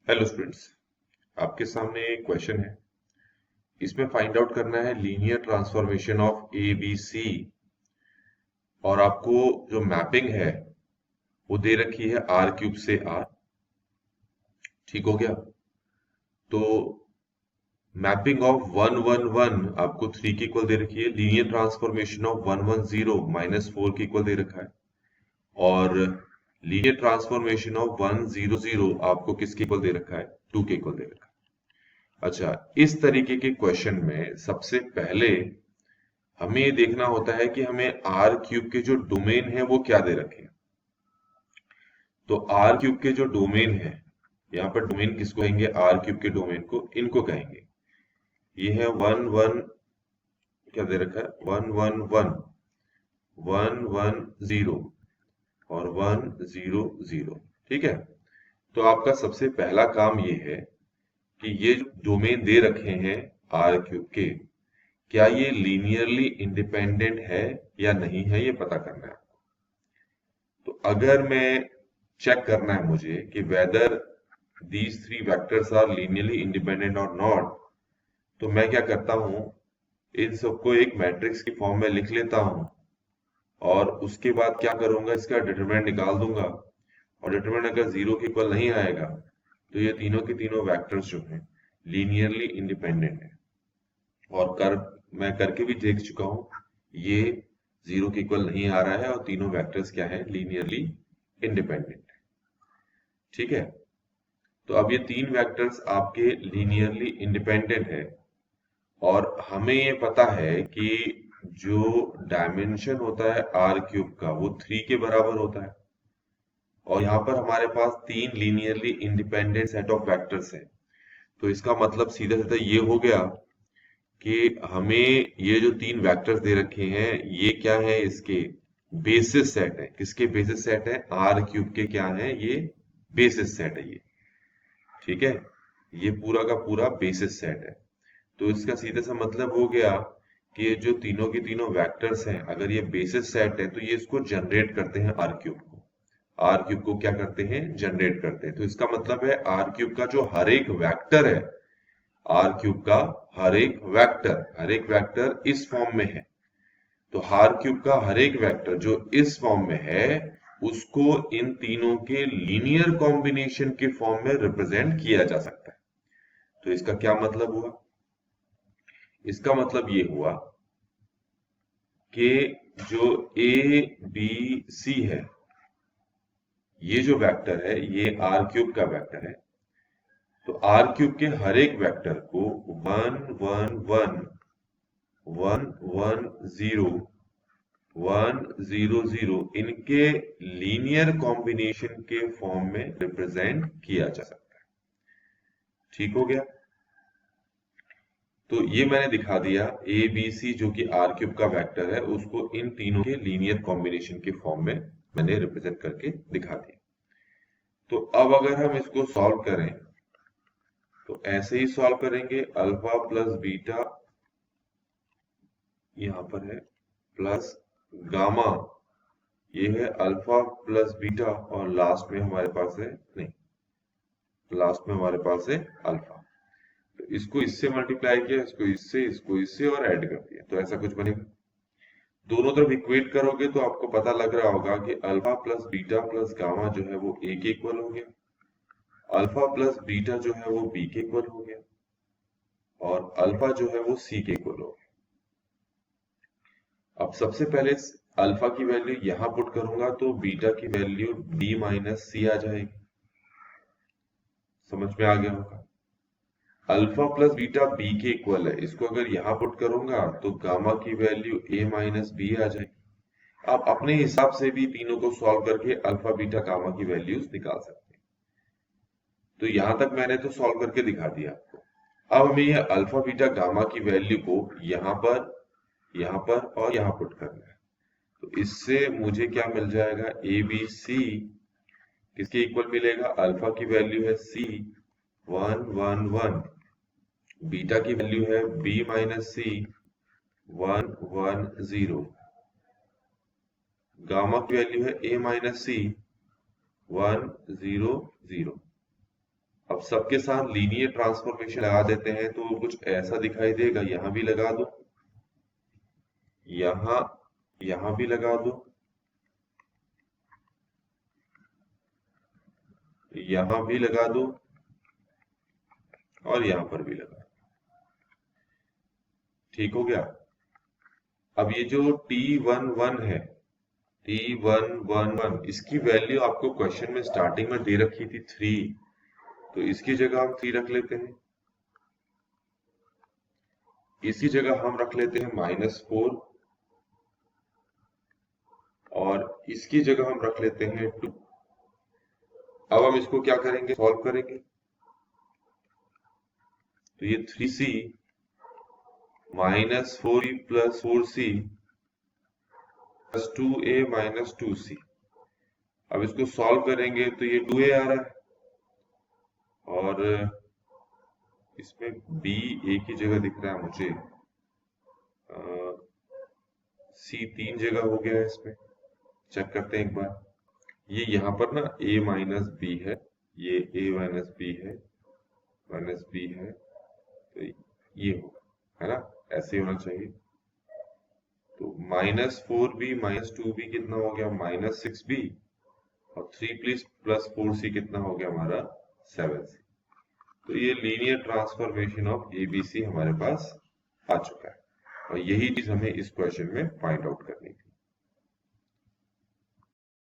Hello students, आपके सामने एक क्वेश्चन है। इसमें फाइंड आउट करना है linear transformation of A B C, और आपको जो मैपिंग है वो दे रखी है आर क्यूब से आर। ठीक हो गया? तो मैपिंग ऑफ 1 1 1 आपको 3 की इक्वल दे रखी है। लीनियर ट्रांसफॉर्मेशन ऑफ 1 1 0 -4 की इक्वल दे रखा है। और लीनियर ट्रांसफॉर्मेशन ऑफ 1 0 0 आपको किसके इक्वल दे रखा है? 2 के इक्वल दे रखा है। अच्छा, इस तरीके के क्वेश्चन में सबसे पहले हमें ये देखना होता है कि हमें आर क्यूब के जो डोमेन है वो क्या दे रखे हैं। तो आर क्यूब के जो डोमेन है, यहाँ पर डोमेन किसको कहेंगे? आर क्यूब के डोमेन को इनको कहेंगे। ये है 1 1, क्या दे रखा है? 1 1 1, 1 1 0 और 1 0 0। ठीक है? तो आपका सबसे पहला काम ये है कि ये जो डोमेन दे रखे हैं आर क्यूब के, क्या ये लीनियरली इंडिपेंडेंट है या नहीं है, ये पता करना है। तो अगर मैं चेक करना है मुझे कि whether these three vectors are linearly independent और नॉट, तो मैं क्या करता हूं, इन सबको एक मैट्रिक्स की फॉर्म में लिख लेता हूं और उसके बाद क्या करूंगा, इसका डिटरमिनेंट निकाल दूंगा। और डिटरमिनेंट अगर जीरो के इक्वल नहीं आएगा तो ये तीनों के तीनों वेक्टर्स जो हैं लीनियरली इंडिपेंडेंट है। और मैं करके भी देख चुका हूं, ये जीरो के इक्वल नहीं आ रहा है और तीनों वेक्टर्स क्या है? Linearly independent. ठीक है? तो अब ये तीन वेक्टर्स आपके लीनियरली इंडिपेंडेंट है और हमें ये पता है कि जो डायमेंशन होता है आर क्यूब का वो 3 के बराबर होता है। और यहाँ पर हमारे पास तीन linearly independent set of vectors हैं। तो इसका मतलब सीधा सीधा ये हो गया कि हमें ये जो तीन वेक्टर्स दे रखे हैं ये क्या है? इसके बेसिस सेट है। किसके बेसिस सेट है? आर क्यूब के क्या है? ये बेसिस सेट है ये। ठीक है? ये पूरा का पूरा बेसिस सेट है। तो इसका सीधे सा मतलब हो गया कि ये जो तीनों के तीनों वेक्टर्स हैं, अगर ये बेसिस सेट है तो ये इसको जनरेट करते हैं आर क्यूब को। आर क्यूब को क्या करते हैं? जनरेट करते हैं। तो इसका मतलब है आर क्यूब का जो हर एक वेक्टर है, आर क्यूब का हर एक वेक्टर इस फॉर्म में है। तो आर क्यूब का हर एक वेक्टर जो इस फॉर्म में है उसको इन तीनों के लीनियर कॉम्बिनेशन के फॉर्म में रिप्रेजेंट किया जा सकता है। तो इसका क्या मतलब हुआ? इसका मतलब ये हुआ कि जो ए बी सी है, ये जो वेक्टर है ये आर क्यूब का वेक्टर है। तो आर क्यूब के हर एक वेक्टर को 1 1 1, 1 1 0, 1 0 0 इनके लीनियर कॉम्बिनेशन के फॉर्म में रिप्रेजेंट किया जा सकता है। ठीक हो गया? तो ये मैंने दिखा दिया, ए बी सी जो कि आर क्यूब का वेक्टर है उसको इन तीनों के लीनियर कॉम्बिनेशन के फॉर्म में मैंने रिप्रेजेंट करके दिखा दिया। तो अब अगर हम इसको सॉल्व करें तो ऐसे ही सॉल्व करेंगे। अल्फा प्लस बीटा यहां पर है, प्लस गामा, ये है अल्फा प्लस बीटा, और लास्ट में हमारे पास है, नहीं, लास्ट में हमारे पास है अल्फा। तो इसको इससे मल्टीप्लाई किया, इसको इससे और ऐड कर दिया, तो ऐसा कुछ बनेगा। दोनों तरफ इक्वेट करोगे तो आपको पता लग रहा होगा कि alpha plus beta plus gamma जो है वो ए के इक्वल हो गया, अल्फा प्लस बीटा जो है वो बी के इक्वल हो गया, और अल्फा जो है वो सी के इक्वल हो गया। अब सबसे पहले अल्फा की वैल्यू यहां पुट करूंगा तो बीटा की वैल्यू बी माइनस सी आ जाएगी। समझ में आ गया होगा? अल्फा प्लस बीटा बी के इक्वल है, इसको अगर यहां पुट करूंगा तो गामा की वैल्यू ए माइनस बी आ जाएगी। आप अपने हिसाब से भी तीनों को सॉल्व करके अल्फा बीटा गामा की वैल्यूज निकाल सकते हैं। तो यहां तक मैंने तो सॉल्व करके दिखा दिया आपको। अब हमें यह अल्फा बीटा गामा की वैल्यू को यहां पर और यहां पुट करना है। तो इससे मुझे क्या मिल जाएगा? ए बी सी किसके इक्वल मिलेगा? अल्फा की वैल्यू है सी 1 1 1, बीटा की वैल्यू है बी माइनस सी 1 1 0, गामा की वैल्यू है ए माइनस सी 1 0 0। अब सबके साथ लीनियर ट्रांसफॉर्मेशन लगा देते हैं तो कुछ ऐसा दिखाई देगा। यहां भी लगा दो, यहां यहां भी लगा दो, यहां भी लगा दो और यहां पर भी लगा। ठीक हो गया। अब ये जो T11 है, T111, इसकी वैल्यू आपको क्वेश्चन में स्टार्टिंग में दे रखी थी 3, तो इसकी जगह हम 3 रख लेते हैं। इसी जगह हम रख लेते हैं -4 और इसकी जगह हम रख लेते हैं 2। अब हम इसको क्या करेंगे, सॉल्व करेंगे। तो ये 3c -4e + 4c + 2a - 2c। अब इसको सॉल्व करेंगे तो ये 2a आ रहा है और इसमें b a की जगह दिख रहा है मुझे, c 3 जगह हो गया है इसमें। चेक करते हैं एक बार। ये यहाँ पर ना a - b है, ये a - b है, -b है, तो ये होगा, है ना, ऐसे ही होना चाहिए। तो -4b - 2b कितना हो गया, -6b, और 3 + 4c कितना हो गया हमारा, 7c। तो ये लीनियर ट्रांसफॉर्मेशन ऑफ ABC हमारे पास आ चुका है और यही चीज हमें इस क्वेश्चन में फाइंड आउट करनी है।